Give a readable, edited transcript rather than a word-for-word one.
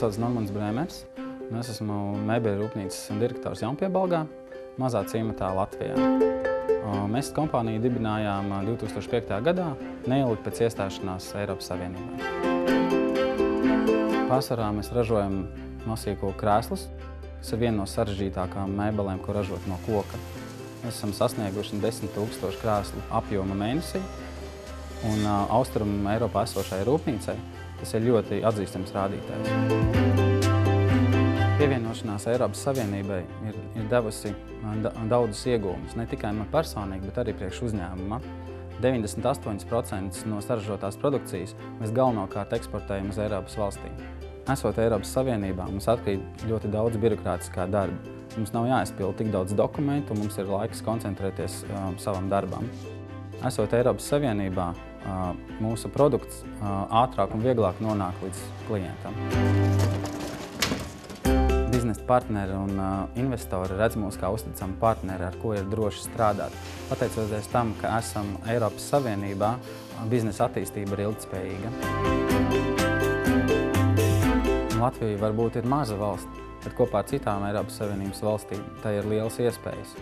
sauc Normans Brēmers, un es esmu mēbeļu rūpnīcas direktors Jaunpiebalgā, mazā ciematā Latvijā. Mēs kompāniju dibinājām 2005. gadā, neilgi pēc iestāšanās Eiropas Savienībā. Pārsvarā mēs ražojam nosīkulu krēslus, kas ir viena no sarežģītākām mēbelēm, ko ražot no koka. Mēs esam sasnieguši 10 000 krēslu apjoma mēnesī, un Austrumu Eiropā esošai rūpnīcai tas ir ļoti atzīstams rādītājs. Pievienošanās Eiropas Savienībai ir devusi daudzus iegūmus, ne tikai man personīgi, bet arī priekš uzņēmuma. 98% no saražotās produkcijas mēs galvenokārt eksportējam uz Eiropas valstīm. Esot Eiropas Savienībā, mums atkrīt ļoti daudz birokrātiskā darba. Mums nav jāizpilda tik daudz dokumentu, un mums ir laiks koncentrēties savam darbam. Esot Eiropas Savienībā, mūsu produkts ātrāk un vieglāk nonāk līdz klientam. Biznesa partneri un investori redz mūs kā uzticamu partneri, ar ko ir droši strādāt. Pateicoties tam, ka esam Eiropas Savienībā, biznesa attīstība ir ilgtspējīga. Latvija varbūt ir maza valsts, bet kopā ar citām Eiropas Savienības valstīm tai ir lielas iespējas.